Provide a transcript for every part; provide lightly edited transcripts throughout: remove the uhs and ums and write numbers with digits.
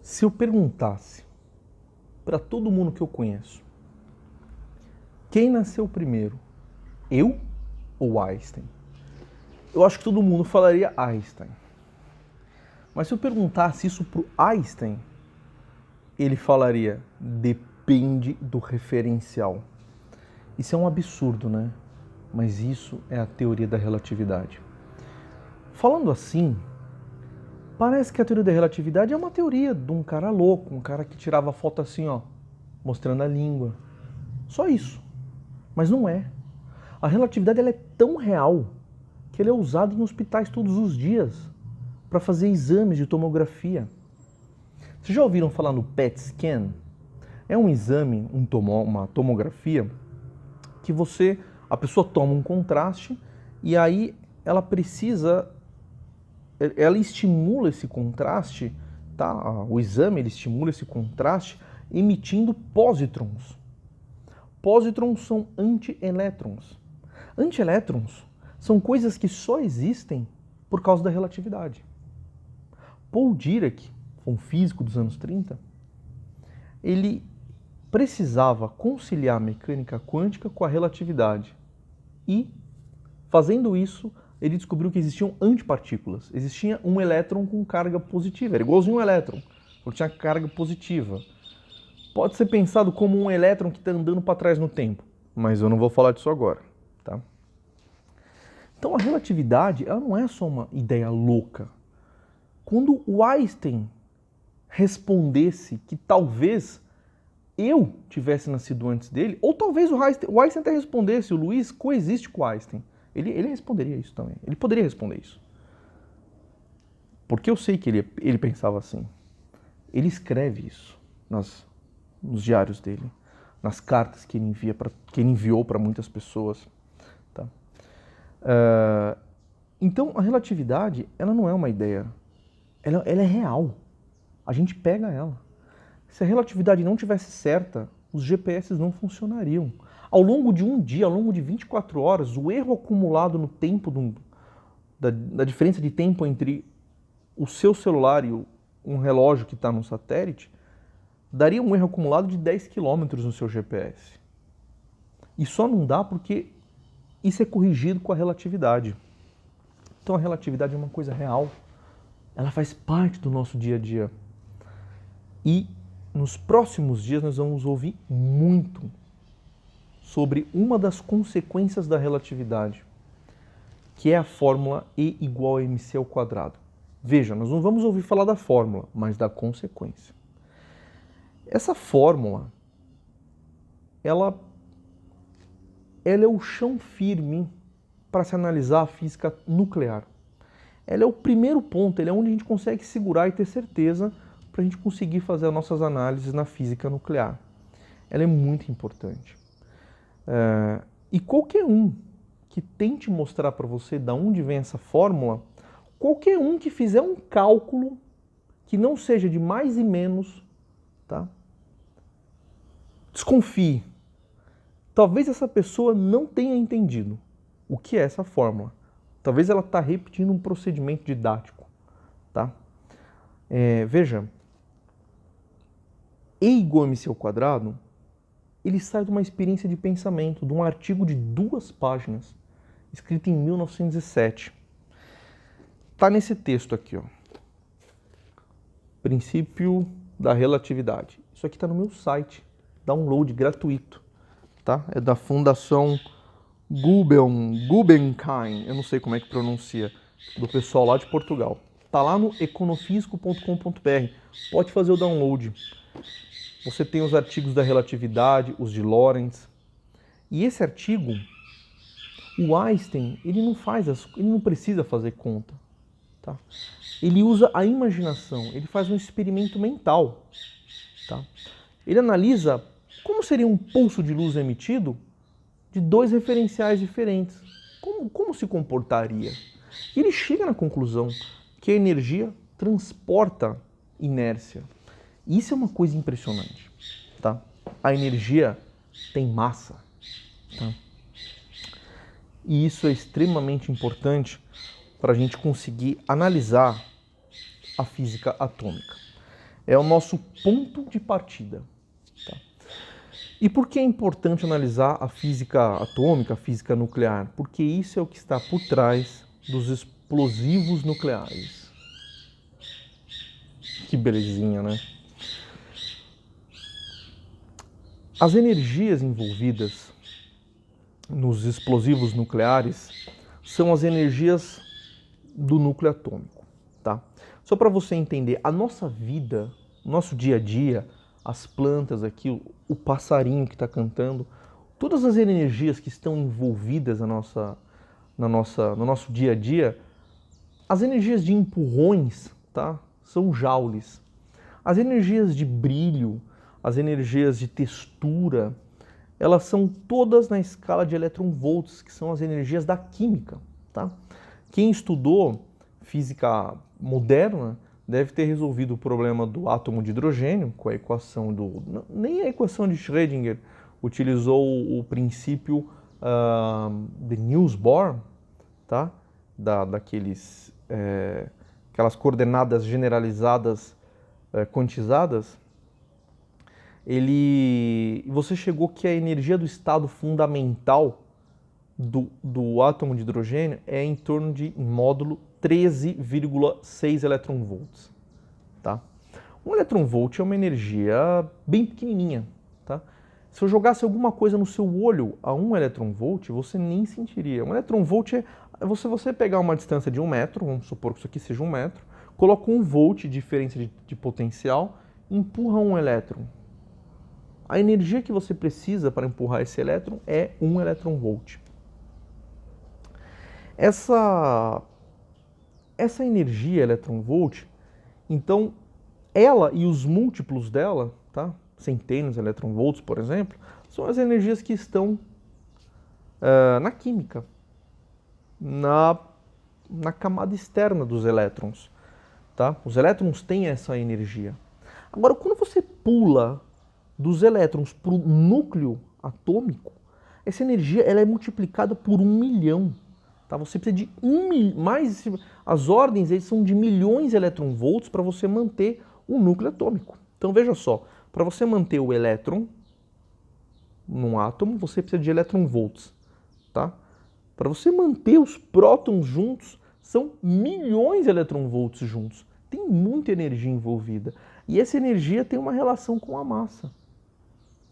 Se eu perguntasse para todo mundo que eu conheço, quem nasceu primeiro, eu ou Einstein? Eu acho que todo mundo falaria Einstein. Mas se eu perguntasse isso para o Einstein, ele falaria, depende do referencial. Isso é um absurdo, né? Mas isso é a teoria da relatividade. Falando assim, parece que a teoria da relatividade é uma teoria de um cara louco, um cara que tirava foto assim, ó, mostrando a língua. Só isso. Mas não é. A relatividade ela é tão real que ele é usado em hospitais todos os dias para fazer exames de tomografia. Vocês já ouviram falar no PET scan? É um exame, uma tomografia, que a pessoa toma um contraste e aí ela estimula esse contraste, tá? O exame ele estimula esse contraste emitindo pósitrons. Pósitrons são antielétrons. Antielétrons são coisas que só existem por causa da relatividade. Paul Dirac, um físico dos anos 30, ele precisava conciliar a mecânica quântica com a relatividade. E, fazendo isso, ele descobriu que existiam antipartículas. Existia um elétron com carga positiva, era igualzinho um elétron, porque tinha carga positiva. Pode ser pensado como um elétron que está andando para trás no tempo, mas eu não vou falar disso agora, tá? Então a relatividade ela não é só uma ideia louca. Quando o Einstein respondesse que talvez eu tivesse nascido antes dele, ou talvez o Einstein até respondesse, o Luiz coexiste com o Einstein, ele responderia isso também. Ele poderia responder isso. Porque eu sei que ele pensava assim. Ele escreve isso nos diários dele, nas cartas que ele enviou para muitas pessoas. Tá? Então, a relatividade, ela não é uma ideia. Ela é real. A gente pega ela. Se a relatividade não tivesse certa, os GPS não funcionariam. Ao longo de um dia, ao longo de 24 horas, o erro acumulado no tempo da diferença de tempo entre o seu celular e um relógio que está no satélite, daria um erro acumulado de 10 km no seu GPS. E só não dá porque isso é corrigido com a relatividade. Então a relatividade é uma coisa real. Ela faz parte do nosso dia a dia. E nos próximos dias nós vamos ouvir muito sobre uma das consequências da relatividade, que é a fórmula E igual a mc ao quadrado. Veja, nós não vamos ouvir falar da fórmula, mas da consequência. Essa fórmula, ela é o chão firme para se analisar a física nuclear. Ela é o primeiro ponto, ela é onde a gente consegue segurar e ter certeza para a gente conseguir fazer as nossas análises na física nuclear. Ela é muito importante. E qualquer um que tente mostrar para você de onde vem essa fórmula, qualquer um que fizer um cálculo que não seja de mais e menos, tá? Desconfie. Talvez essa pessoa não tenha entendido o que é essa fórmula. Talvez ela está repetindo um procedimento didático. Tá? Veja, E igual a mc ao quadrado, ele sai de uma experiência de pensamento, de um artigo de 2 páginas, escrito em 1907. Está nesse texto aqui, ó. Princípio da relatividade. Isso aqui está no meu site, download gratuito. Tá? É da Fundação Gulbenkian, eu não sei como é que pronuncia, do pessoal lá de Portugal. Está lá no econofísico.com.br, pode fazer o download. Você tem os artigos da relatividade, os de Lorentz. E esse artigo, o Einstein, ele não precisa fazer conta. Tá? Ele usa a imaginação, ele faz um experimento mental. Tá? Ele analisa como seria um pulso de luz emitido de 2 referenciais diferentes. Como se comportaria? E ele chega na conclusão que a energia transporta inércia. Isso é uma coisa impressionante. Tá? A energia tem massa. Tá? E isso é extremamente importante para a gente conseguir analisar a física atômica. É o nosso ponto de partida. Tá? E por que é importante analisar a física atômica, a física nuclear? Porque isso é o que está por trás dos explosivos nucleares. Que belezinha, né? As energias envolvidas nos explosivos nucleares são as energias do núcleo atômico, tá? Só para você entender, a nossa vida, o nosso dia a dia, as plantas aqui, o passarinho que está cantando, todas as energias que estão envolvidas no nosso dia a dia, as energias de empurrões, tá? São joules. As energias de brilho, as energias de textura, elas são todas na escala de eletronvolts, que são as energias da química, tá? Quem estudou física moderna deve ter resolvido o problema do átomo de hidrogênio com a equação do... Nem a equação de Schrödinger utilizou o princípio de Niels-Bohr, tá? Aquelas coordenadas generalizadas quantizadas. Você chegou que a energia do estado fundamental do átomo de hidrogênio é em torno de, em módulo, 13,6 eletronvolts. Tá? Um eletronvolt é uma energia bem pequenininha. Tá? Se eu jogasse alguma coisa no seu olho a 1 eletronvolt, você nem sentiria. Um eletronvolt é você pegar uma distância de 1 metro, vamos supor que isso aqui seja 1 metro, coloca 1 volt de diferença de potencial, empurra um elétron. A energia que você precisa para empurrar esse elétron é 1 eletronvolt. Essa energia eletronvolt, então, ela e os múltiplos dela, tá? Centenas de eletronvolts, por exemplo, são as energias que estão na química, na camada externa dos elétrons. Tá? Os elétrons têm essa energia. Agora, quando você pula dos elétrons para o núcleo atômico, essa energia ela é multiplicada por 1 milhão. Tá? Você precisa de mais. As ordens são de milhões de eletronvolts para você manter o núcleo atômico. Então veja só, para você manter o elétron num átomo, você precisa de eletronvolts. Tá? Para você manter os prótons juntos, são milhões de eletronvolts juntos. Tem muita energia envolvida. E essa energia tem uma relação com a massa.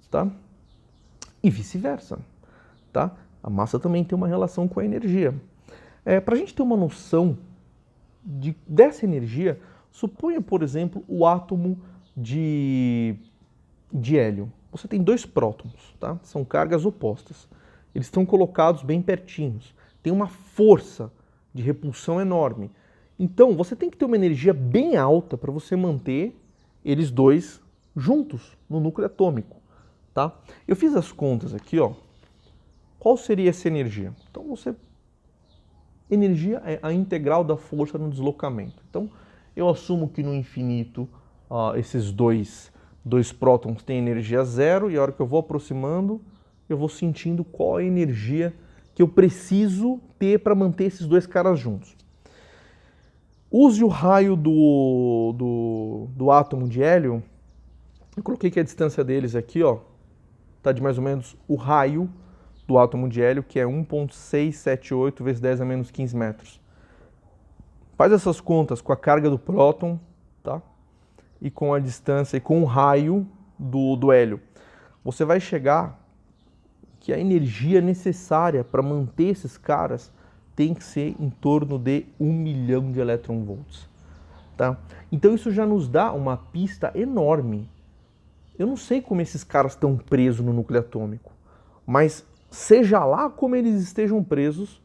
Tá? E vice-versa. Tá? A massa também tem uma relação com a energia. Para a gente ter uma noção dessa energia, suponha, por exemplo, o átomo de hélio. Você tem 2 prótons, tá? São cargas opostas. Eles estão colocados bem pertinhos. Tem uma força de repulsão enorme. Então, você tem que ter uma energia bem alta para você manter eles dois juntos no núcleo atômico. Tá? Eu fiz as contas aqui, ó. Qual seria essa energia? Então, energia é a integral da força no deslocamento. Então, eu assumo que no infinito esses dois prótons têm energia zero e a hora que eu vou aproximando, eu vou sentindo qual a energia que eu preciso ter para manter esses 2 caras juntos. Use o raio do átomo de hélio. Eu coloquei que a distância deles aqui, ó, tá de mais ou menos o raio do átomo de hélio, que é 1,678 vezes 10 a menos 15 metros. Faz essas contas com a carga do próton, tá? E com a distância e com o raio do hélio. Você vai chegar que a energia necessária para manter esses caras tem que ser em torno de 1 milhão de eletronvolts. Tá? Então isso já nos dá uma pista enorme. Eu não sei como esses caras estão presos no núcleo atômico, mas seja lá como eles estejam presos,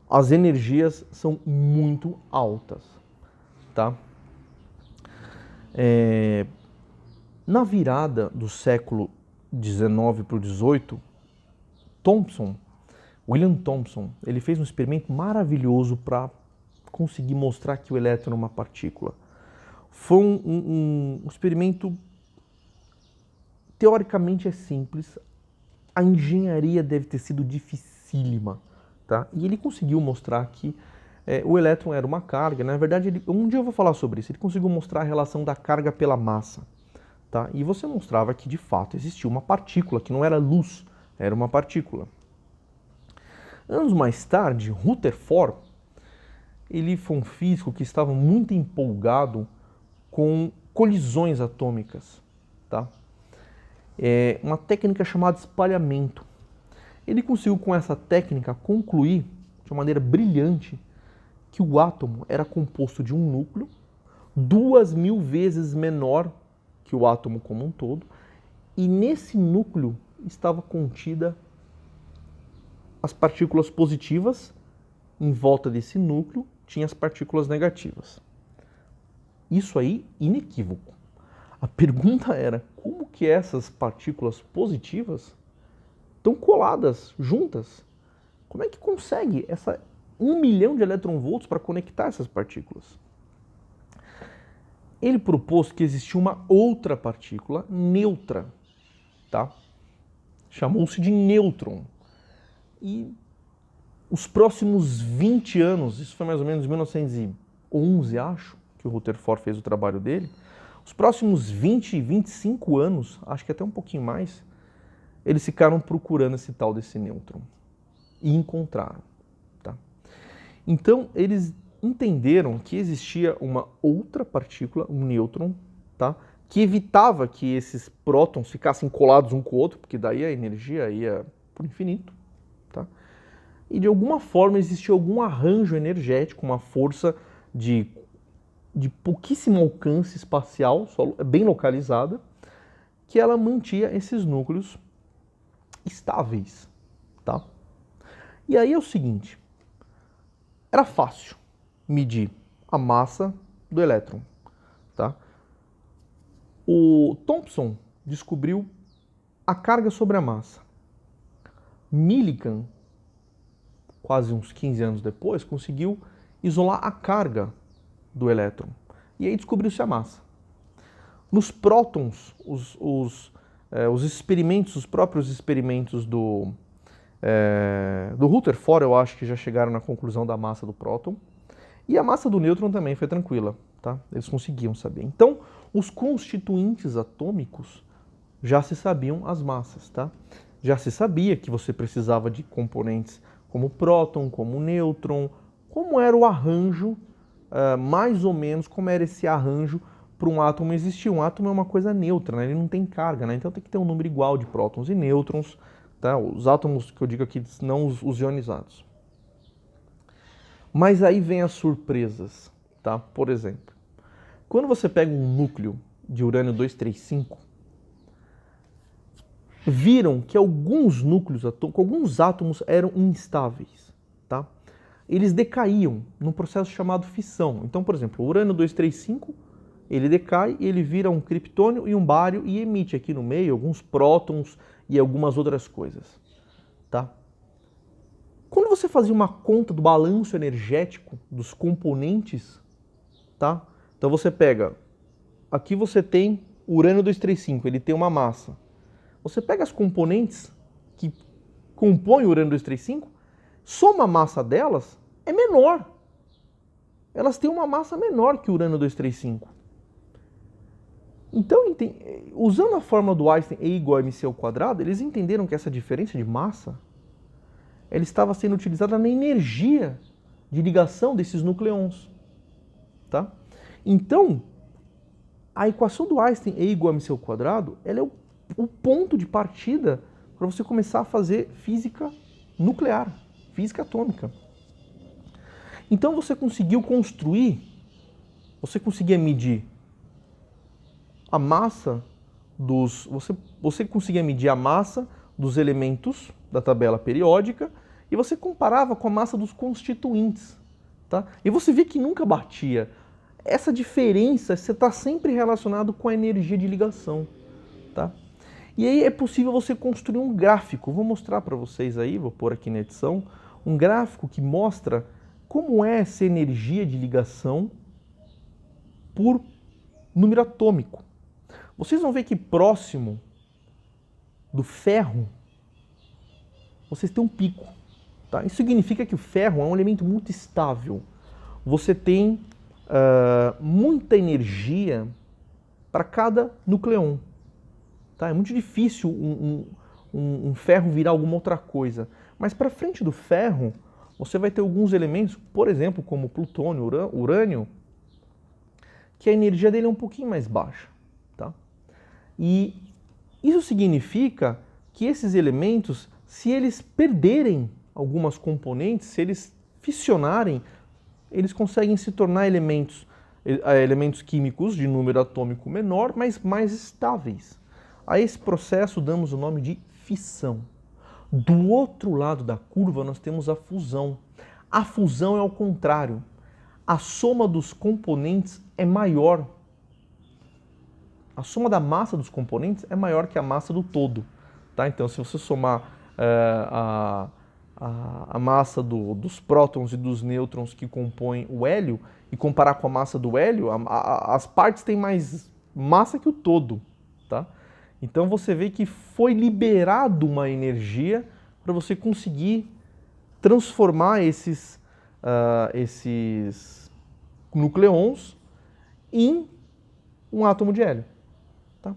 as energias são muito altas. Tá? Na virada do século XIX para o XVIII, William Thomson, ele fez um experimento maravilhoso para conseguir mostrar que o elétron é uma partícula. Foi um experimento, teoricamente é simples, a engenharia deve ter sido dificílima, tá? E ele conseguiu mostrar que o elétron era uma carga. Na verdade, um dia eu vou falar sobre isso. Ele conseguiu mostrar a relação da carga pela massa. Tá? E você mostrava que, de fato, existia uma partícula, que não era luz, era uma partícula. Anos mais tarde, Rutherford, ele foi um físico que estava muito empolgado com colisões atômicas. Tá? Uma técnica chamada espalhamento. Ele conseguiu, com essa técnica, concluir, de uma maneira brilhante, que o átomo era composto de um núcleo 2000 vezes menor que o átomo como um todo, e nesse núcleo estava contida as partículas positivas, em volta desse núcleo tinha as partículas negativas. Isso aí, inequívoco. A pergunta era, como que essas partículas positivas estão coladas, juntas? Como é que consegue 1 milhão de eletronvolts para conectar essas partículas? Ele propôs que existia uma outra partícula neutra, tá? Chamou-se de nêutron. E os próximos 20 anos, isso foi mais ou menos em 1911, acho, que o Rutherford fez o trabalho dele, os próximos 20, 25 anos, acho que até um pouquinho mais, eles ficaram procurando esse tal desse nêutron. E encontraram. Tá? Então, eles entenderam que existia uma outra partícula, um nêutron, tá? Que evitava que esses prótons ficassem colados um com o outro, porque daí a energia ia para o infinito. Tá? E de alguma forma existia algum arranjo energético, uma força de pouquíssimo alcance espacial, bem localizada, que ela mantinha esses núcleos estáveis. Tá? E aí é o seguinte, era fácil medir a massa do elétron. Tá? O Thomson descobriu a carga sobre a massa. Millikan, quase uns 15 anos depois, conseguiu isolar a carga do elétron. E aí descobriu-se a massa. Nos prótons, os experimentos, os próprios experimentos do Rutherford, eu acho que já chegaram na conclusão da massa do próton. E a massa do nêutron também foi tranquila, tá? Eles conseguiam saber. Então, os constituintes atômicos já se sabiam as massas, tá? Já se sabia que você precisava de componentes como próton, como nêutron, como era o arranjo, mais ou menos como era esse arranjo para um átomo existir. Um átomo é uma coisa neutra, né? Ele não tem carga, né? Então tem que ter um número igual de prótons e nêutrons, tá? Os átomos que eu digo aqui, não os ionizados. Mas aí vem as surpresas, tá? Por exemplo, quando você pega um núcleo de urânio 235, viram que alguns núcleos, alguns átomos eram instáveis, tá? Eles decaíam num processo chamado fissão. Então, por exemplo, o urânio 235, ele decai e ele vira um criptônio e um bário e emite aqui no meio alguns prótons e algumas outras coisas, tá? Quando você fazia uma conta do balanço energético dos componentes, tá? Então você pega, aqui você tem o urânio 235, ele tem uma massa. Você pega as componentes que compõem o urânio 235, soma a massa delas, é menor. Elas têm uma massa menor que o urânio 235. Então, usando a fórmula do Einstein E igual a mc ao quadrado, eles entenderam que essa diferença de massa ela estava sendo utilizada na energia de ligação desses nucleons. Tá? Então, a equação do Einstein E igual a mc ao quadrado, ela é o ponto de partida para você começar a fazer física nuclear, física atômica. Então você conseguiu construir, você conseguia medir a massa você conseguia medir a massa dos elementos da tabela periódica e você comparava com a massa dos constituintes. Tá? E você vê que nunca batia. Essa diferença você está sempre relacionado com a energia de ligação. Tá? E aí é possível você construir um gráfico. Vou mostrar para vocês aí, vou pôr aqui na edição, um gráfico que mostra como é essa energia de ligação por número atômico. Vocês vão ver que próximo do ferro, vocês têm um pico. Tá? Isso significa que o ferro é um elemento muito estável. você tem muita energia para cada nucleon. Tá? É muito difícil um ferro virar alguma outra coisa. Mas para frente do ferro, você vai ter alguns elementos, por exemplo, como plutônio, urânio, que a energia dele é um pouquinho mais baixa. Tá? E isso significa que esses elementos, se eles perderem algumas componentes, se eles fissionarem, eles conseguem se tornar elementos químicos de número atômico menor, mas mais estáveis. A esse processo damos o nome de fissão. Do outro lado da curva nós temos a fusão. A fusão é ao contrário. A soma dos componentes é maior. A soma da massa dos componentes é maior que a massa do todo. Tá? Então, se você somar a massa dos prótons e dos nêutrons que compõem o hélio e comparar com a massa do hélio, as partes têm mais massa que o todo. Tá? Então você vê que foi liberado uma energia para você conseguir transformar esses nucleons em um átomo de hélio. Tá?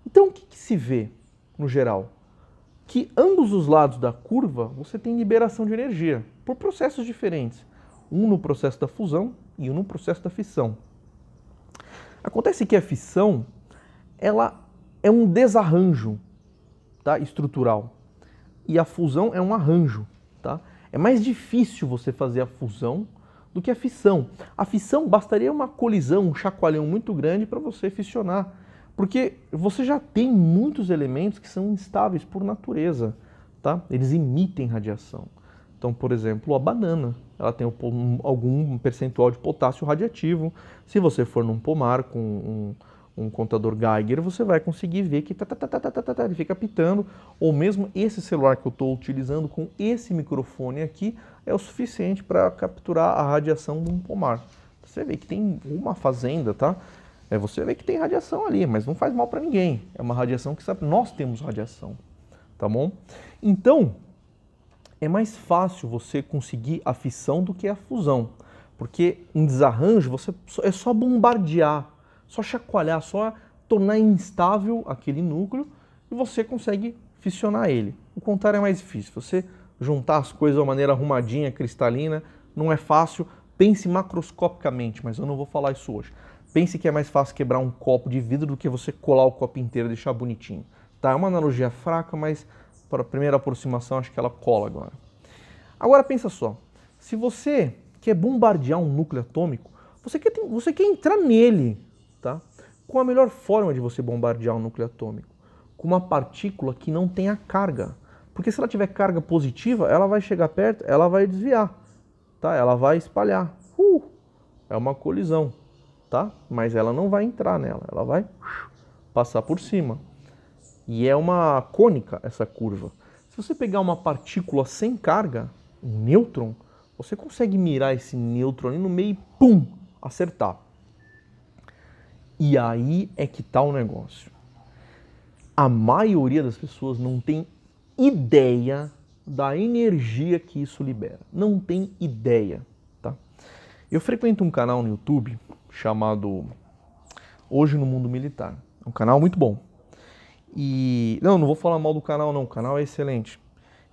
Então o que se vê no geral? Que ambos os lados da curva você tem liberação de energia por processos diferentes. Um no processo da fusão e um no processo da fissão. Acontece que a fissão ela é um desarranjo, tá, estrutural. E a fusão é um arranjo. Tá? É mais difícil você fazer a fusão do que a fissão. A fissão bastaria uma colisão, um chacoalhão muito grande para você fissionar. Porque você já tem muitos elementos que são instáveis por natureza. Tá? Eles emitem radiação. Então, por exemplo, a banana, ela tem algum percentual de potássio radiativo. Se você for num pomar com um contador Geiger, você vai conseguir ver que ele fica pitando, ou mesmo esse celular que eu estou utilizando com esse microfone aqui é o suficiente para capturar a radiação de um pomar. Você vê que tem uma fazenda, tá? Você vê que tem radiação ali, mas não faz mal para ninguém. É uma radiação que nós temos radiação, tá bom? Então, é mais fácil você conseguir a fissão do que a fusão, porque em desarranjo é só bombardear, só chacoalhar, só tornar instável aquele núcleo e você consegue fissionar ele. O contrário é mais difícil. Você juntar as coisas de uma maneira arrumadinha, cristalina, não é fácil. Pense macroscopicamente, mas eu não vou falar isso hoje. Pense que é mais fácil quebrar um copo de vidro do que você colar o copo inteiro e deixar bonitinho. Tá? É uma analogia fraca, mas para a primeira aproximação acho que ela cola agora. Agora pensa só, se você quer bombardear um núcleo atômico, você quer entrar nele. Tá? Qual a melhor forma de você bombardear um núcleo atômico? Com uma partícula que não tenha carga. Porque se ela tiver carga positiva, ela vai chegar perto, ela vai desviar. Tá? Ela vai espalhar. É uma colisão. Tá? Mas ela não vai entrar nela, ela vai passar por cima. E é uma cônica essa curva. Se você pegar uma partícula sem carga, um nêutron, você consegue mirar esse nêutron ali no meio e pum, acertar. E aí é que está o negócio. A maioria das pessoas não tem ideia da energia que isso libera. Não tem ideia. Tá? Eu frequento um canal no YouTube chamado Hoje no Mundo Militar. É um canal muito bom. E não vou falar mal do canal não, o canal é excelente.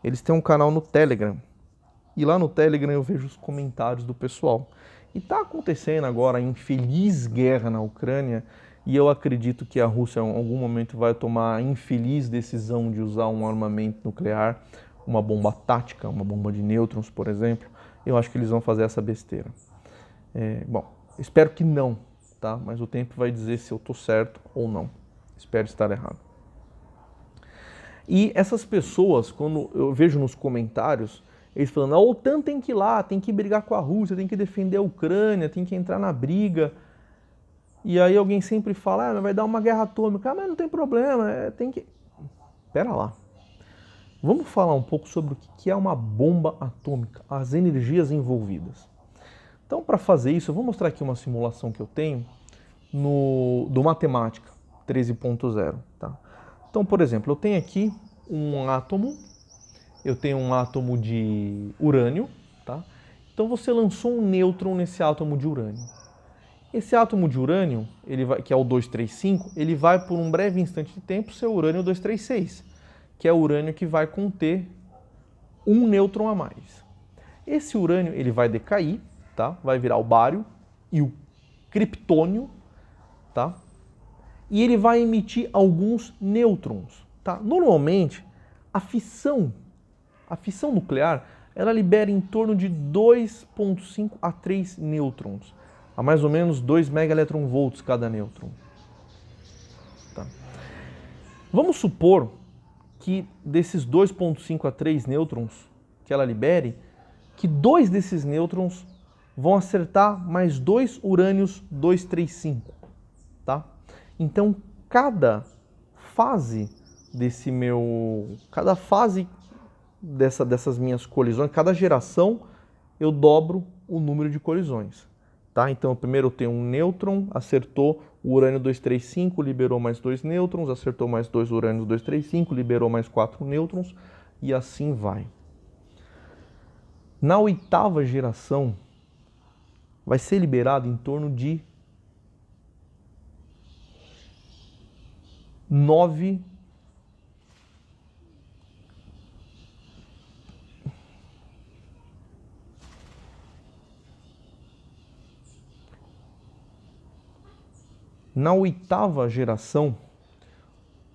Eles têm um canal no Telegram. E lá no Telegram eu vejo os comentários do pessoal. E está acontecendo agora a infeliz guerra na Ucrânia, e eu acredito que a Rússia em algum momento vai tomar a infeliz decisão de usar um armamento nuclear, uma bomba tática, uma bomba de nêutrons, por exemplo. Eu acho que eles vão fazer essa besteira. Bom, espero que não, tá? Mas o tempo vai dizer se eu estou certo ou não. Espero estar errado. E essas pessoas, quando eu vejo nos comentários, eles falando, a OTAN tem que ir lá, tem que brigar com a Rússia, tem que defender a Ucrânia, tem que entrar na briga. E aí alguém sempre fala, vai dar uma guerra atômica. Mas não tem problema, tem que... Pera lá. Vamos falar um pouco sobre o que é uma bomba atômica, as energias envolvidas. Então, para fazer isso, eu vou mostrar aqui uma simulação que eu tenho do Matemática 13.0. Tá? Então, por exemplo, eu tenho aqui um átomo, eu tenho um átomo de urânio, tá? Então Então você lançou um nêutron nesse átomo de urânio. Esse átomo de urânio, que é o 235, ele vai por um breve instante de tempo ser o urânio 236, que é o urânio que vai conter um nêutron a mais. Esse urânio ele vai decair, tá? Vai virar o bário e o criptônio, tá? E ele vai emitir alguns nêutrons, tá? Normalmente, a fissão nuclear, ela libera em torno de 2,5 a 3 nêutrons, a mais ou menos 2 megaelectronvolts cada nêutron. Tá? Vamos supor que desses 2,5 a 3 nêutrons que ela libere, que 2 desses nêutrons vão acertar mais 2 urânios 235, tá? Então, cada fase dessas minhas colisões, cada geração, eu dobro o número de colisões, tá? Então, primeiro eu tenho um nêutron, acertou o urânio 235, liberou mais 2 nêutrons, acertou mais 2 urânios 235, liberou mais 4 nêutrons, e assim vai. Na oitava geração, vai ser liberado em torno de 9 Na oitava geração,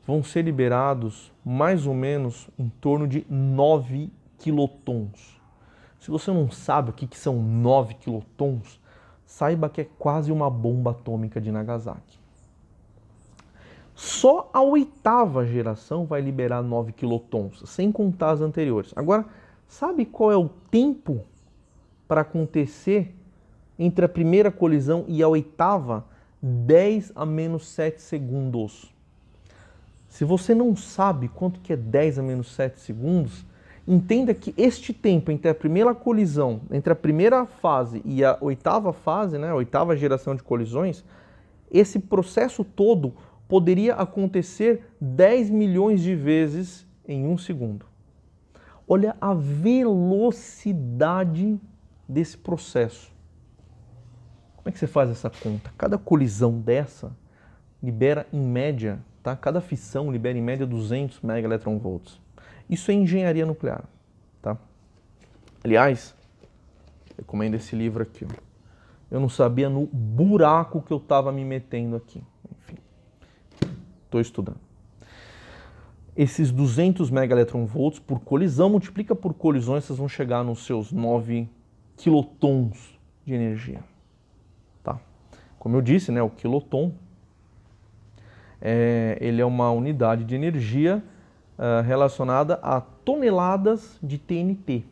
vão ser liberados mais ou menos em torno de 9 quilotons. Se você não sabe o que são 9 quilotons, saiba que é quase uma bomba atômica de Nagasaki. Só a oitava geração vai liberar 9 quilotons, sem contar as anteriores. Agora, sabe qual é o tempo para acontecer entre a primeira colisão e a oitava? 10 a menos 7 segundos. Se você não sabe quanto que é 10 a menos 7 segundos, entenda que este tempo entre a primeira colisão, entre a primeira fase e a oitava fase, né, a oitava geração de colisões, esse processo todo poderia acontecer 10 milhões de vezes em um segundo. Olha a velocidade desse processo. Como é que você faz essa conta? Cada colisão dessa libera em média, tá? Cada fissão libera em média 200 megaelectronvolts. Isso é engenharia nuclear, tá? Aliás, recomendo esse livro aqui, ó. Eu não sabia no buraco que eu estava me metendo aqui. Enfim, estou estudando. Esses 200 megaelectronvolts por colisão, multiplica por colisões, vocês vão chegar nos seus 9 quilotons de energia. Tá? Como eu disse, né, o quiloton ele é uma unidade de energia relacionada a toneladas de TNT.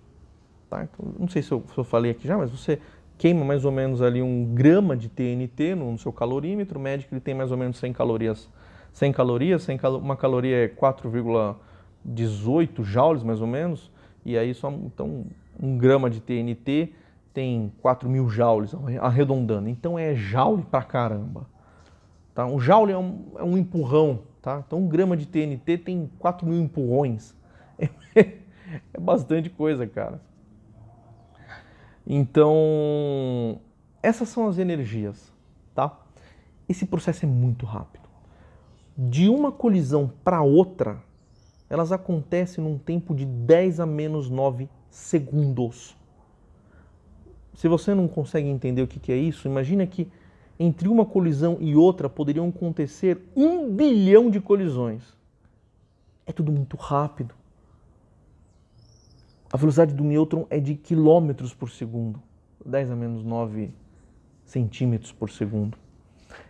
Tá? Então, não sei se eu falei aqui já, mas você queima mais ou menos ali 1 grama de TNT no seu calorímetro, mede que ele tem mais ou menos 100 calorias. 100 calorias, uma caloria é 4,18 joules mais ou menos, e aí então 1 grama de TNT tem 4.000 joules, arredondando. Então é joule pra caramba. Tá? Um joule é um empurrão. Tá? Então 1 grama de TNT tem 4.000 empurrões. É bastante coisa, cara. Então, essas são as energias. Tá? Esse processo é muito rápido. De uma colisão para outra, elas acontecem num tempo de 10 a menos 9 segundos. Se você não consegue entender o que é isso, imagina que entre uma colisão e outra poderiam acontecer 1 bilhão de colisões. É tudo muito rápido. A velocidade do nêutron é de quilômetros por segundo, 10 a menos 9 centímetros por segundo.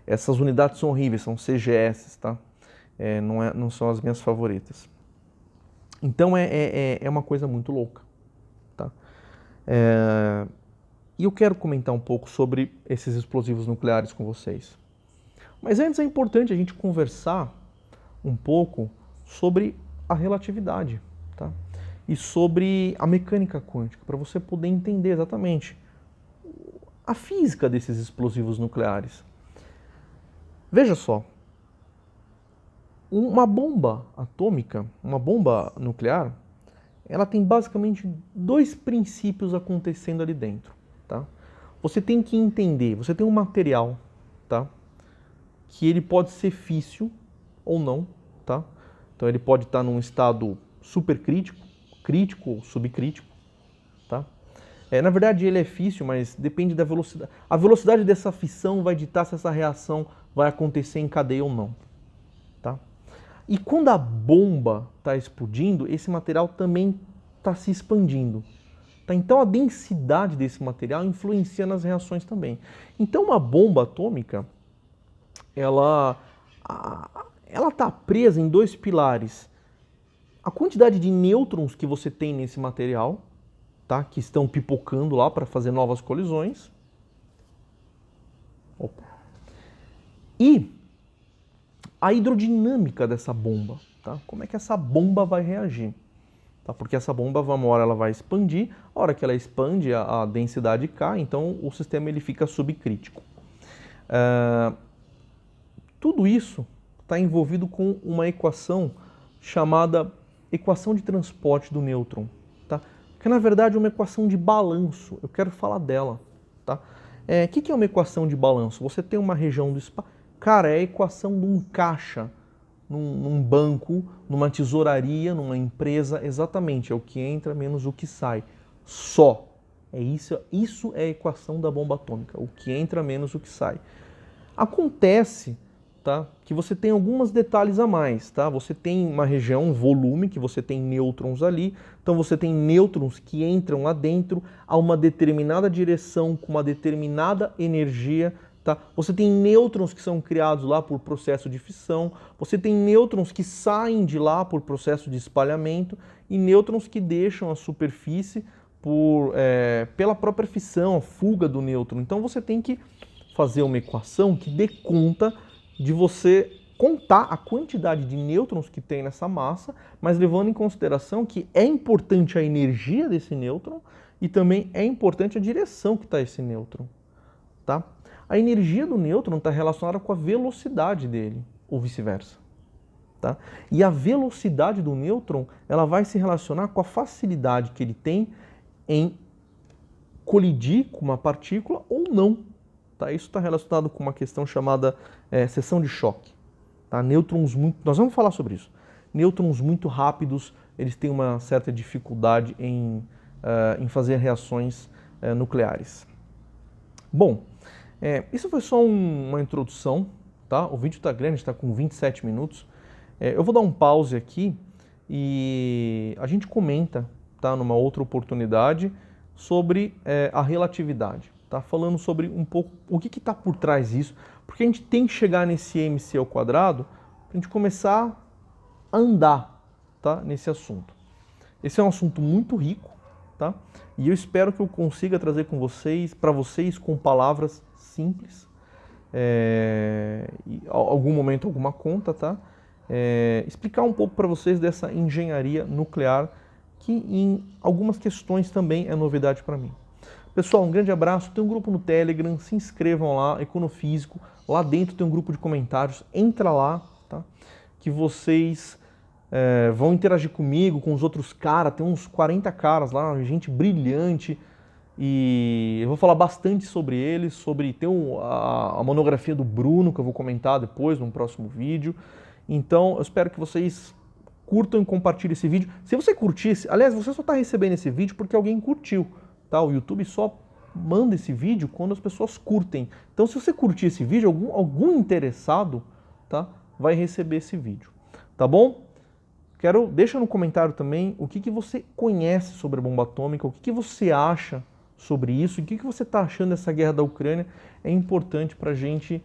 Essas unidades são horríveis, são CGS, tá? Não são as minhas favoritas. Então é uma coisa muito louca, tá? E eu quero comentar um pouco sobre esses explosivos nucleares com vocês. Mas antes é importante a gente conversar um pouco sobre a relatividade, tá? E sobre a mecânica quântica, para você poder entender exatamente a física desses explosivos nucleares. Veja só, uma bomba atômica, uma bomba nuclear, ela tem basicamente dois princípios acontecendo ali dentro, tá? Você tem que entender, você tem um material, tá? Que ele pode ser físsil ou não, tá? Então ele pode estar num estado supercrítico, crítico ou subcrítico, tá? Na verdade ele é físsil, mas depende da velocidade. A velocidade dessa fissão vai ditar se essa reação vai acontecer em cadeia ou não, tá? E quando a bomba está explodindo, esse material também está se expandindo. Tá? Então a densidade desse material influencia nas reações também. Então uma bomba atômica, ela está presa em dois pilares. A quantidade de nêutrons que você tem nesse material, tá? Que estão pipocando lá para fazer novas colisões. Opa. E a hidrodinâmica dessa bomba, tá? Como é que essa bomba vai reagir? Tá? Porque essa bomba, uma hora ela vai expandir, a hora que ela expande, a densidade cai, então o sistema ele fica subcrítico. Tudo isso está envolvido com uma equação chamada equação de transporte do nêutron, tá? Que na verdade é uma equação de balanço, eu quero falar dela, tá? Que é uma equação de balanço? Você tem uma região do espaço. Cara, é a equação de um caixa num banco, numa tesouraria, numa empresa, exatamente, é o que entra menos o que sai. Só. Isso é a equação da bomba atômica, o que entra menos o que sai. Acontece, tá, que você tem alguns detalhes a mais, tá? Você tem uma região, um volume, que você tem nêutrons ali, então você tem nêutrons que entram lá dentro a uma determinada direção, com uma determinada energia, tá? Você tem nêutrons que são criados lá por processo de fissão, você tem nêutrons que saem de lá por processo de espalhamento e nêutrons que deixam a superfície pela própria fissão, a fuga do nêutron. Então você tem que fazer uma equação que dê conta de você contar a quantidade de nêutrons que tem nessa massa, mas levando em consideração que é importante a energia desse nêutron e também é importante a direção que está esse nêutron, tá? A energia do nêutron está relacionada com a velocidade dele, ou vice-versa, tá? E a velocidade do nêutron, ela vai se relacionar com a facilidade que ele tem em colidir com uma partícula ou não. Tá? Isso está relacionado com uma questão chamada seção de choque. Tá? Nós vamos falar sobre isso. Nêutrons muito rápidos, eles têm uma certa dificuldade em fazer reações nucleares. Bom, isso foi só uma introdução. Tá? O vídeo está grande, está com 27 minutos. Eu vou dar um pause aqui e a gente comenta, tá, numa outra oportunidade sobre a relatividade. Tá? Falando sobre um pouco o que está por trás disso, porque a gente tem que chegar nesse mc ao quadrado para a gente começar a andar, tá, nesse assunto. Esse é um assunto muito rico, tá? E eu espero que eu consiga trazer para vocês com palavras simples, em algum momento alguma conta, tá? Explicar um pouco para vocês dessa engenharia nuclear que em algumas questões também é novidade para mim. Pessoal, um grande abraço, tem um grupo no Telegram, se inscrevam lá, Econofísico, lá dentro tem um grupo de comentários, entra lá, tá? Que vocês vão interagir comigo, com os outros caras, tem uns 40 caras lá, gente brilhante, e eu vou falar bastante sobre eles, tem a monografia do Bruno, que eu vou comentar depois, num próximo vídeo. Então, eu espero que vocês curtam e compartilhem esse vídeo. Se você curtisse, aliás, você só está recebendo esse vídeo porque alguém curtiu. Tá? O YouTube só manda esse vídeo quando as pessoas curtem. Então, se você curtir esse vídeo, algum interessado, tá, vai receber esse vídeo. Tá bom? Deixa no comentário também o que você conhece sobre a bomba atômica, o que você acha sobre isso, o que você está achando dessa guerra da Ucrânia. É importante para a gente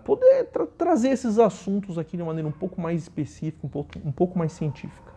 poder trazer esses assuntos aqui de maneira um pouco mais específica, um pouco mais científica.